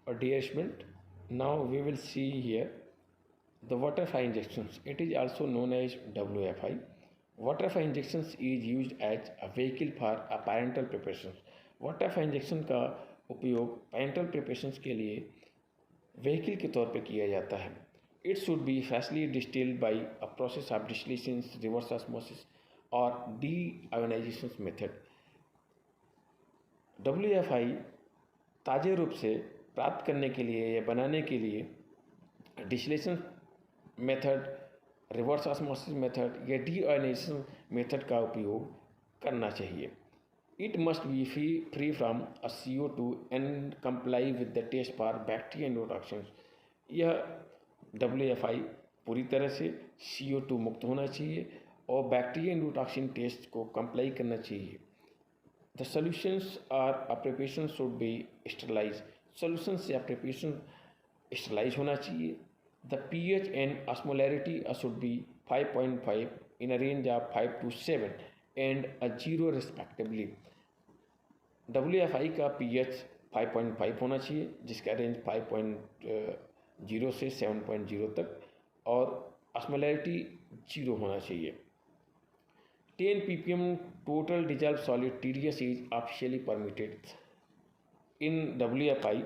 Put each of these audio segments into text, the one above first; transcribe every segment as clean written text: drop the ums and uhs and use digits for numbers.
Dear student, now we will see here the water-fire injections. It is also known as WFI. Water-fire injections is used as a vehicle for a parental preparation. Water injection का उपयोग parental preparation के लिए vehicle के तौर पे किया जाता है. It should be freshly distilled by a process of distillation, reverse osmosis और डी आयोनाइजेशन मेथड. WFI ताज़े रूप से प्राप्त करने के लिए या बनाने के लिए distillation method, reverse osmosis method या डी आयोनाइजेशन मेथड का उपयोग करना चाहिए. It must be free from a CO2 and comply with the test for bacteria introduction. यह WFI पूरी तरह से CO2 मुक्त होना चाहिए और बैक्टीरिया इंट्रोडक्शन टेस्ट को कंप्लाई करना चाहिए. The solutions or a preparation should be sterilized. Solutions या preparation sterilize होना चाहिए. The pH and osmolarity should be 5.5 in a range of 5 to 7 and a 0 respectively. WFI का pH 5.5 होना चाहिए जिसका रेंज 5.0 से 7.0 तक और osmolarity 0 होना चाहिए. 10 ppm total dissolved solid TDS is officially permitted. In WFI,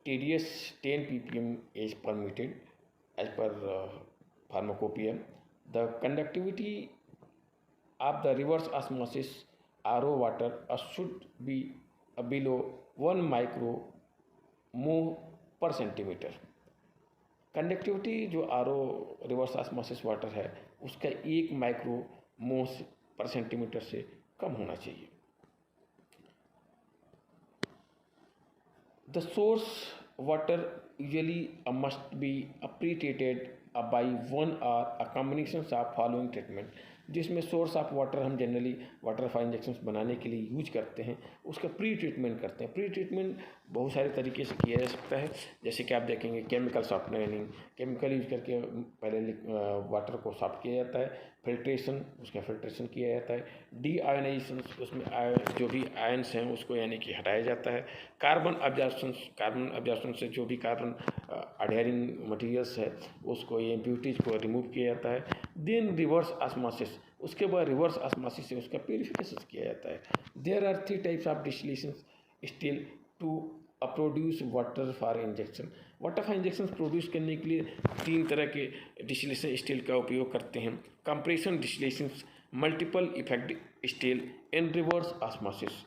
TDS 10 ppm is permitted as per pharmacopoeia. The conductivity of the reverse osmosis RO water should be below 1 micromole per centimeter. Conductivity जो RO reverse osmosis water है उसका 1 micromole पर centimetre से कम होना चाहिए. The source water usually must be pre-treated by 1 or a combination of following treatment. जिसमें source of water हम generally water-fire injection बनाने के लिए यूज करते हैं उसका प्री ट्रीटमेंट करते हैं. प्री ट्रीटमेंट बहुत सारे तरीके से किया जा सकता है. जैसे कि आप देखेंगे केमिकल सॉफ्टनिंग, केमिकल यूज करके पहले वाटर को सॉफ्ट किया जाता है. फिल्ट्रेशन, उसका फिल्ट्रेशन किया जाता है. डी आयोनाइजेशन, उसमें जो भी आयन्स हैं उसको यानी कि हटाया जाता है. कार्बन अब्जॉर्प्शन से जो भी कार्बन अडहेरिंग मटीरियल्स है उसको, ये इम्प्यूरिटीज को रिमूव किया जाता है. देन रिवर्स ऑस्मोसिस, उसके बाद रिवर्स ऑस्मोसिस से उसका प्यूरिफिकेशन किया जाता है. There are 3 types of distillation still to produce water for injection. Water for injection produce करने के लिए 3 तरह के डिस्टिलेशन स्टील का उपयोग करते हैं. Compression distillation, multiple effect steel and reverse osmosis.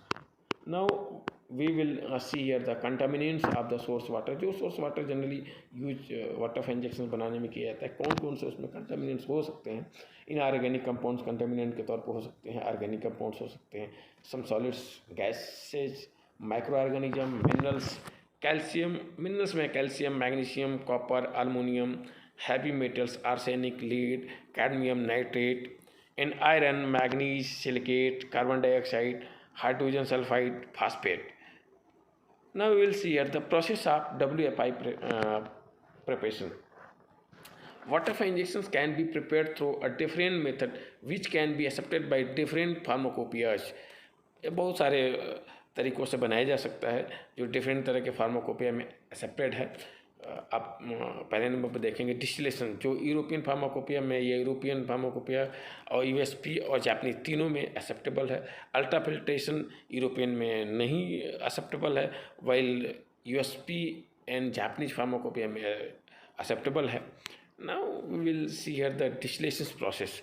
Now we will see here the contaminants of the source water. जो source water generally use water for injection बनाने में किया जाता है, कौन कौन से उसमें कंटामिनेंट्स हो सकते हैं. इनऑर्गेनिक कंपाउंड्स कंटामिनेंट के तौर पर हो सकते हैं, ऑर्गेनिक कंपाउंड्स हो सकते हैं, some solids, gases, micro organism, minerals. Calcium, minerals में calcium, magnesium, copper, aluminium, heavy metals, arsenic, lead, cadmium nitrate, and iron, manganese, silicate, carbon dioxide, hydrogen sulphide, phosphate. Now we will see here the process of WFI preparation. Water for injections can be prepared through a different method which can be accepted by different pharmacopoeias. बहुत सारे तरीक़ों से बनाया जा सकता है जो different तरह के फार्माकोपिया में एक्सेप्टेड है. आप पहले नंबर पर देखेंगे डिस्टिलेशन, जो यूरोपियन फार्माकोपिया में या यूरोपियन फार्माकोपिया और USP और जापानीज तीनों में एक्सेप्टेबल है. अल्ट्रा फिल्ट्रेशन यूरोपियन में नहीं एक्सेप्टेबल है, while USP and Japanese pharmacopoeia में एक्सेप्टेबल है. Now we will see here the distillation process.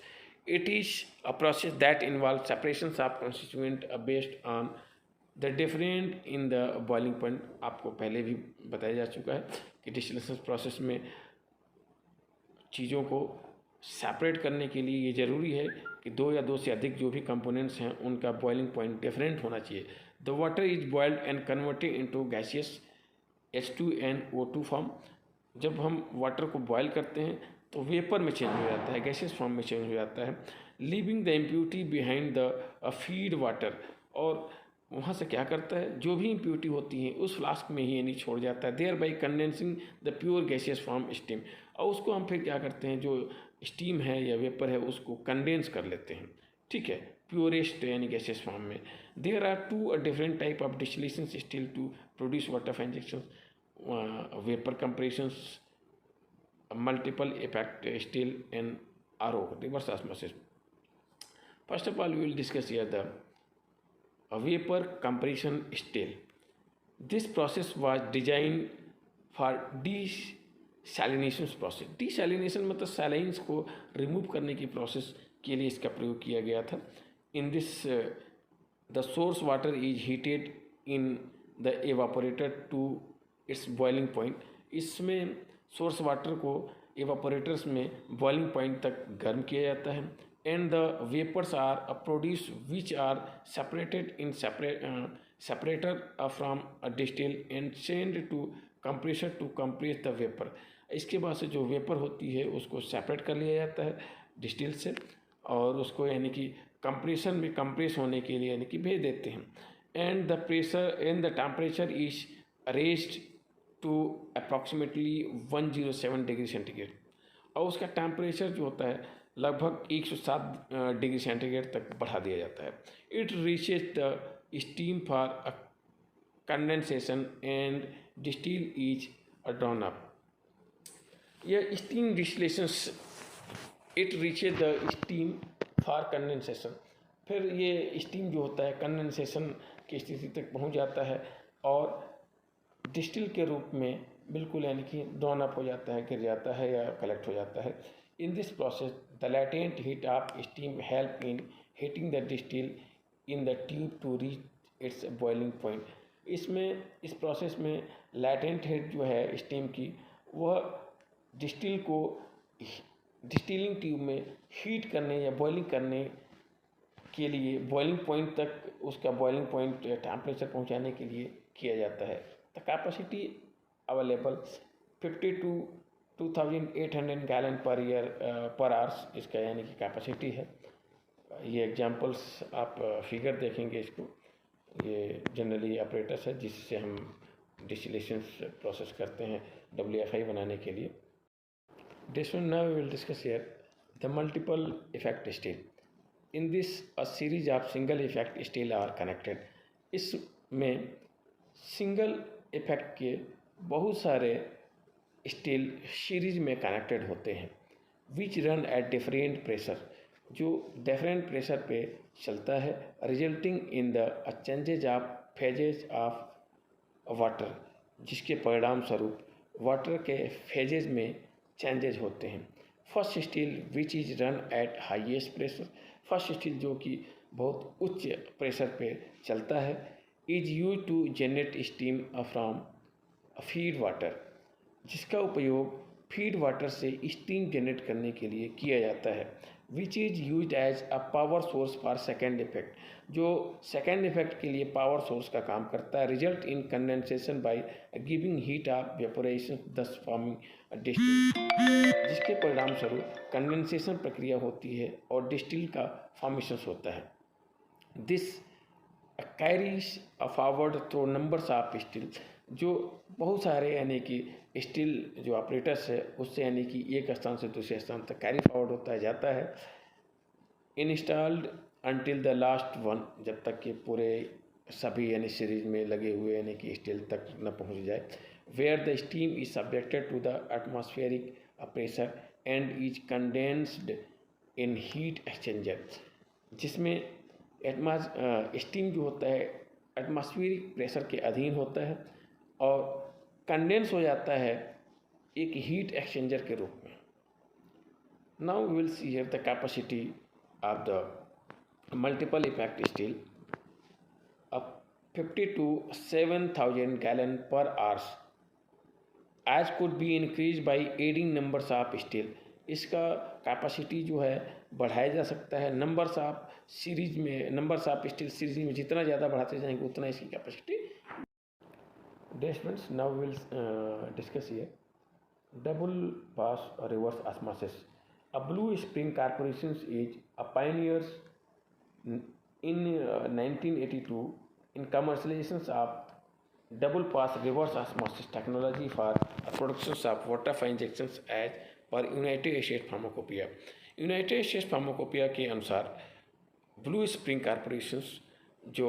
It is a process that involve separation of constituent based on the different in the boiling point. आपको पहले भी बताया जा चुका है कि डिस्टिलेशन प्रोसेस में चीज़ों को सेपरेट करने के लिए ये ज़रूरी है कि 2 या 2 से अधिक जो भी कंपोनेंट्स हैं उनका बॉइलिंग पॉइंट डिफरेंट होना चाहिए. The water is boiled and converted into gaseous H2 and O2 form. जब हम वाटर को बॉयल करते हैं तो वेपर में चेंज हो जाता है, गैसियस फॉर्म में चेंज हो जाता है, leaving the impurity behind the feed water. और वहाँ से क्या करता है, जो भी इम्प्यूरिटी होती है उस फ्लास्क में ही यानी छोड़ जाता है. Thereby condensing the pure gaseous form steam. और उसको हम फिर क्या करते हैं, जो स्टीम है या वेपर है उसको कंडेंस कर लेते हैं. ठीक है, प्योरेस्ट यानी गैसियस फॉर्म में. There are 2 different type of distillation still to produce water for injection. vapor compressions, multiple effect still, and RO, reverse osmosis. First of all, we will discuss here the vapor compression still. This process was designed for desalination process. Desalination मतलब सैलाइंस को remove करने की process के लिए इसका प्रयोग किया गया था. In this the source water is heated in the evaporator to its boiling point. इसमें सोर्स वाटर को evaporators में boiling point तक गर्म किया जाता है. And the vapors are produced which are separated in separator from a distill and sent to compressor to compress the vapor. इसके बाद से जो वेपर होती है उसको सेपरेट कर लिया जाता है डिस्टिल से और उसको यानी कि कंप्रेशन में कंप्रेस होने के लिए यानी कि भेज देते हैं. And the pressure and the temperature is raised to approximately 107 degree centigrade और उसका टेम्परेचर जो होता है लगभग 107 डिग्री सेंटीग्रेड तक बढ़ा दिया जाता है. It reaches the steam for a condensation and distil is drawn up. यह steam distillations it reaches the steam for condensation. फिर ये स्टीम जो होता है कंडेंसेशन की स्थिति तक पहुंच जाता है और डिस्टिल के रूप में बिल्कुल यानी कि ड्रॉन अप हो जाता है, गिर जाता है या कलेक्ट हो जाता है. In this process, the latent heat of steam help in heating the distill in the tube to reach its boiling point. इसमें इस प्रोसेस में latent heat जो है स्टीम की वह डिस्टिल को डिस्टिलिंग ट्यूब में हीट करने या बॉइलिंग करने के लिए बॉइलिंग पॉइंट तक उसका बॉइलिंग पॉइंट टेम्परेचर पहुंचाने के लिए किया जाता है. The capacity available 50 to 2800 gallon per year पर आवर्स इसका यानी कि कैपेसिटी है. ये एग्जांपल्स आप फिगर देखेंगे इसको. ये जनरली ऑपरेटर्स है जिससे हम डिस्टिलेशन प्रोसेस करते हैं WFI बनाने के लिए. This one now we will discuss here the multiple effect still. In this a series of single effect still are connected. इसमें सिंगल इफेक्ट के बहुत सारे स्टील सीरीज में कनेक्टेड होते हैं which run at different pressure, जो different pressure पे चलता है, resulting in the changes of phases of water, जिसके परिणाम स्वरूप वाटर के फेजेज में चेंजेज होते हैं. First still which is run at highest pressure. First still जो कि बहुत उच्च प्रेशर पे चलता है is use to generate steam from feed water, जिसका उपयोग फीड वाटर से स्टीम जनरेट करने के लिए किया जाता है. Which is use as a power source for second effect, जो सेकेंड इफेक्ट के लिए पावर सोर्स का काम करता है. Result in condensation by giving heat of evaporation दस फॉर्मिंग डिस्टिल, जिसके परिणाम स्वरूप कंडेंसेशन प्रक्रिया होती है और डिस्टिल का फॉर्मेशन होता है. This carries a forward through numbers of steel, जो बहुत सारे यानी कि स्टील जो ऑपरेटर्स है उससे यानी कि एक स्थान से दूसरे स्थान तक कैरी फॉरवर्ड होता है जाता है. Installed until the last one, जब तक कि पूरे सभी यानी सीरीज में लगे हुए यानी कि स्टील तक न पहुंच जाए. Where the steam is subjected to the atmospheric pressure and is condensed in heat exchanger, जिसमें स्टीम जो होता है एटमॉस्फेरिक प्रेशर के अधीन होता है और कंडेंस हो जाता है एक हीट एक्सचेंजर के रूप में. Now we will see here the capacity of the multiple effect still of 50 to 7,000 gallon per hour as could be increased by adding numbers of steel. इसका कैपेसिटी जो है बढ़ाया जा सकता है नंबर्स ऑफ सीरीज में, नंबर्स ऑफ स्टील सीरीज में जितना ज़्यादा बढ़ाते जाएंगे उतना इसकी capacity. Dear students, now we will discuss here double pass reverse osmosis. A Blue Spring Corporation is a pioneer in 1982 in commercialization of double pass reverse osmosis technology for production of water for injections as per United States Pharmacopoeia. United States Pharmacopoeia के अनुसार Blue Spring corporation जो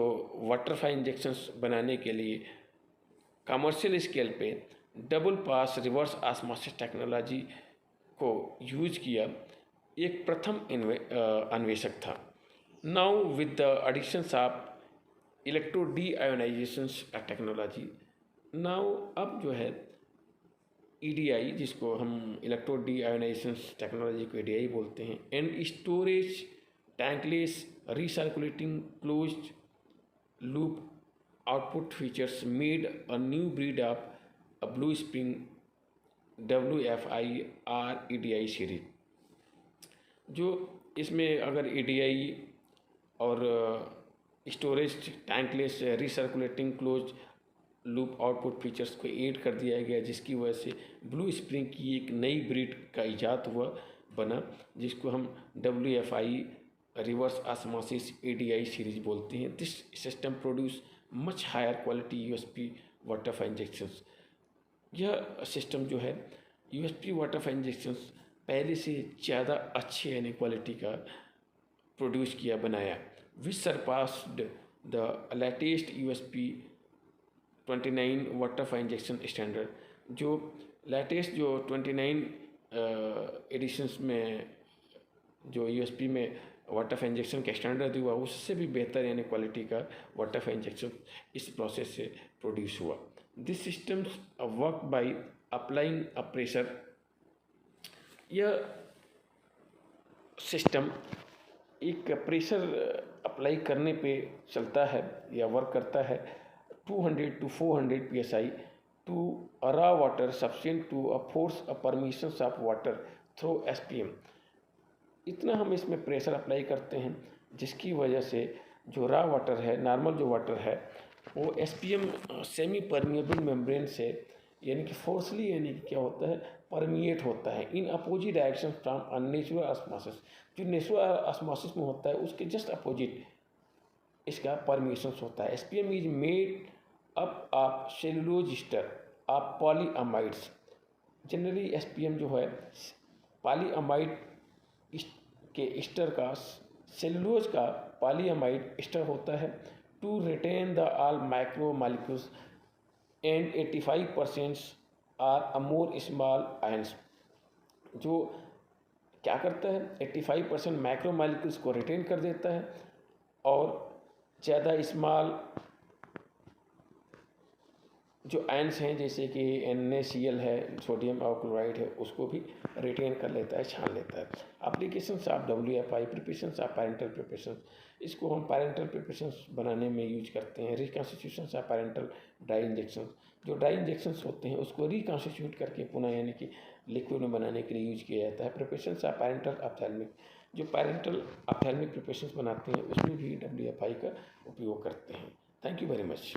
water fine injections बनाने के लिए commercial scale पे double pass reverse osmosis technology को use किया एक प्रथम अन्वेषक था। Now with the additions of electro deionisation technology, now अब जो है EDI, जिसको हम इलेक्ट्रो डी आयोनाइजेशन टेक्नोलॉजी को EDI बोलते हैं, and storage tankless recirculating closed loop output features made a new breed of a Blue Spring WFIR EDI series. जो इसमें अगर EDI और storage tankless recirculating close loop output features को add कर दिया गया, जिसकी वजह से ब्लू स्प्रिंग की एक नई ब्रीड का इजाद हुआ बना, जिसको हम WFI reverse osmosis EDI series बोलते हैं। This system produce much higher quality USP water for injections. यह सिस्टम जो है USP वाटर फॉर इंजेक्शंस पहले से ज़्यादा अच्छे यानी क्वालिटी का प्रोड्यूस किया बनाया, which surpassed the latest USP 29 water for injection standard. जो लेटेस्ट जो 29 एडिशंस में जो USP में वाटर फॉर इंजेक्शन का स्टैंडर्ड हुआ, उससे भी बेहतर यानी क्वालिटी का वाटर फॉर इंजेक्शन इस प्रोसेस से प्रोड्यूस हुआ। This systems work by applying a pressure. यह सिस्टम एक प्रेशर अप्लाई करने पे चलता है या वर्क करता है 200 to 400 psi to a raw water sufficient to force a permissions of water through SPM। इतना हम इसमें प्रेशर अप्लाई करते हैं जिसकी वजह से जो रॉ वाटर है, नॉर्मल जो वाटर है, वो SPM सेमी परमिएबल मेम्ब्रेन से यानी कि फोर्सली यानी कि क्या होता है, परमिएट होता है in opposite direction from natural osmosis. जो नेचुरल ऑस्मोसिस में होता है उसके जस्ट अपोजिट इसका परमिशन होता है। SPM is made up of cellulose ester of polyamides. Generally SPM जो है पॉलीअमाइड के ईस्टर का, सेलुलोज का पॉलीअमाइड ईस्टर होता है to retain the all micro molecules and 85% are a more small ions. जो क्या करता है 85% माइक्रो मॉलिक्यूल्स को रिटेन कर देता है और ज़्यादा स्मॉल जो आयंस हैं जैसे कि NaCl है, सोडियम ऑक्लोराइड है, उसको भी रिटेन कर लेता है, छान लेता है। Applications of WFI preparations of parental preparation, इसको हम पैरेंटल प्रिपरेशंस बनाने में यूज करते हैं। रिकॉन्स्टिट्यूशंस ऑफ पैरेंटल ड्राई इंजेक्शन, जो ड्राई इंजेक्शंस होते हैं उसको रिकॉन्स्टिट्यूट करके पुनः यानी कि लिक्विड में बनाने के लिए यूज किया जाता है। प्रिपरेशंस ऑफ पैरेंटल ऑप्थेल्मिक, जो पैरेंटल ऑप्थेल्मिक प्रिपरेशंस बनाते हैं उसमें भी WFI का उपयोग करते हैं। Thank you very much.